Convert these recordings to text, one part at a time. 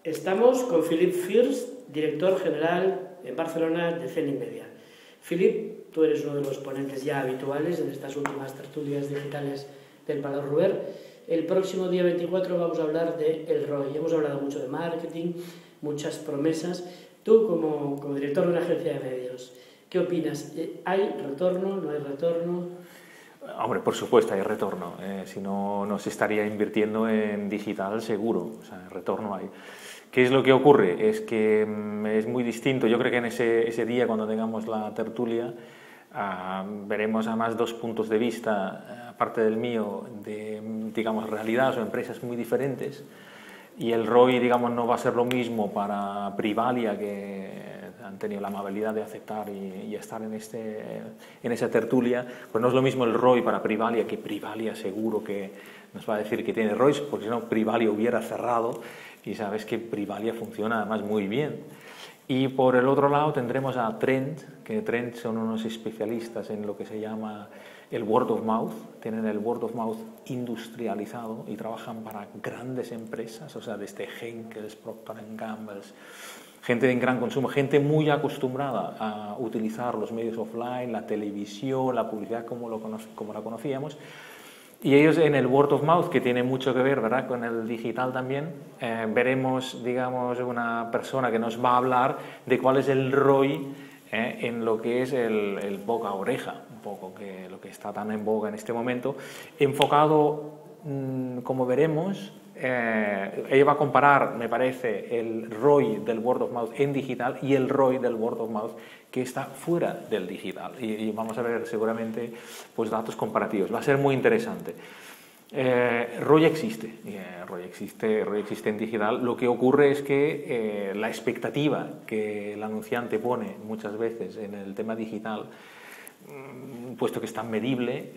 Estamos con Philip First, director general en Barcelona de Zenith Media. Philip, tú eres uno de los ponentes ya habituales en estas últimas tertulias digitales del Palau Robert. El próximo día 24 vamos a hablar de el ROI. Hemos hablado mucho de marketing, muchas promesas. Tú, como director de una agencia de medios, ¿qué opinas? ¿Hay retorno? ¿No hay retorno? Hombre, por supuesto hay retorno. Si no, no se estaría invirtiendo en digital seguro. O sea, retorno hay. ¿Qué es lo que ocurre? Es que es muy distinto. Yo creo que en ese día, cuando tengamos la tertulia, veremos además dos puntos de vista, aparte del mío, de, digamos, realidades o empresas muy diferentes. Y el ROI, digamos, no va a ser lo mismo para Privalia, que han tenido la amabilidad de aceptar y estar en esa tertulia. Pues no es lo mismo el ROI para Privalia, que Privalia seguro que nos va a decir que tiene ROIs, porque si no, Privalia hubiera cerrado, y sabes que Privalia funciona además muy bien. Y por el otro lado tendremos a Trend, que Trend son unos especialistas en lo que se llama el word of mouth, tienen el word of mouth industrializado y trabajan para grandes empresas, o sea, desde Henkels, Procter & Gamble, gente en gran consumo, gente muy acostumbrada a utilizar los medios offline, la televisión, la publicidad como la conocíamos. Y ellos en el word of mouth, que tiene mucho que ver, ¿verdad?, con el digital también, veremos, digamos, una persona que nos va a hablar de cuál es el ROI en lo que es el boca a oreja, un poco que lo que está tan en boga en este momento, enfocado, como veremos, ella va a comparar, me parece, el ROI del word of mouth en digital y el ROI del word of mouth que está fuera del digital. Y vamos a ver seguramente pues, datos comparativos. Va a ser muy interesante. ROI existe en digital. Lo que ocurre es que la expectativa que el anunciante pone muchas veces en el tema digital, puesto que es tan medible,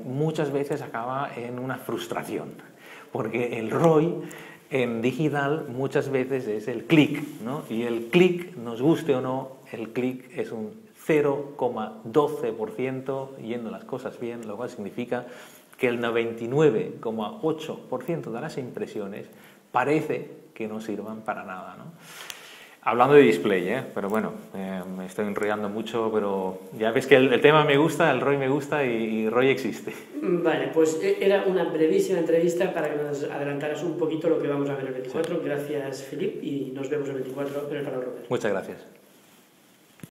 muchas veces acaba en una frustración, porque el ROI en digital muchas veces es el clic, ¿no? Y el clic, nos guste o no, el clic es un 0,12% yendo las cosas bien, lo cual significa que el 99,8% de las impresiones parece que no sirvan para nada, ¿no? Hablando de display, pero bueno, me estoy enrollando mucho, pero ya ves que el tema me gusta, el ROI me gusta y ROI existe. Vale, pues era una brevísima entrevista para que nos adelantaras un poquito lo que vamos a ver el 24. Sí. Gracias, Philip, y nos vemos el 24 en el Palau Robert. Muchas gracias.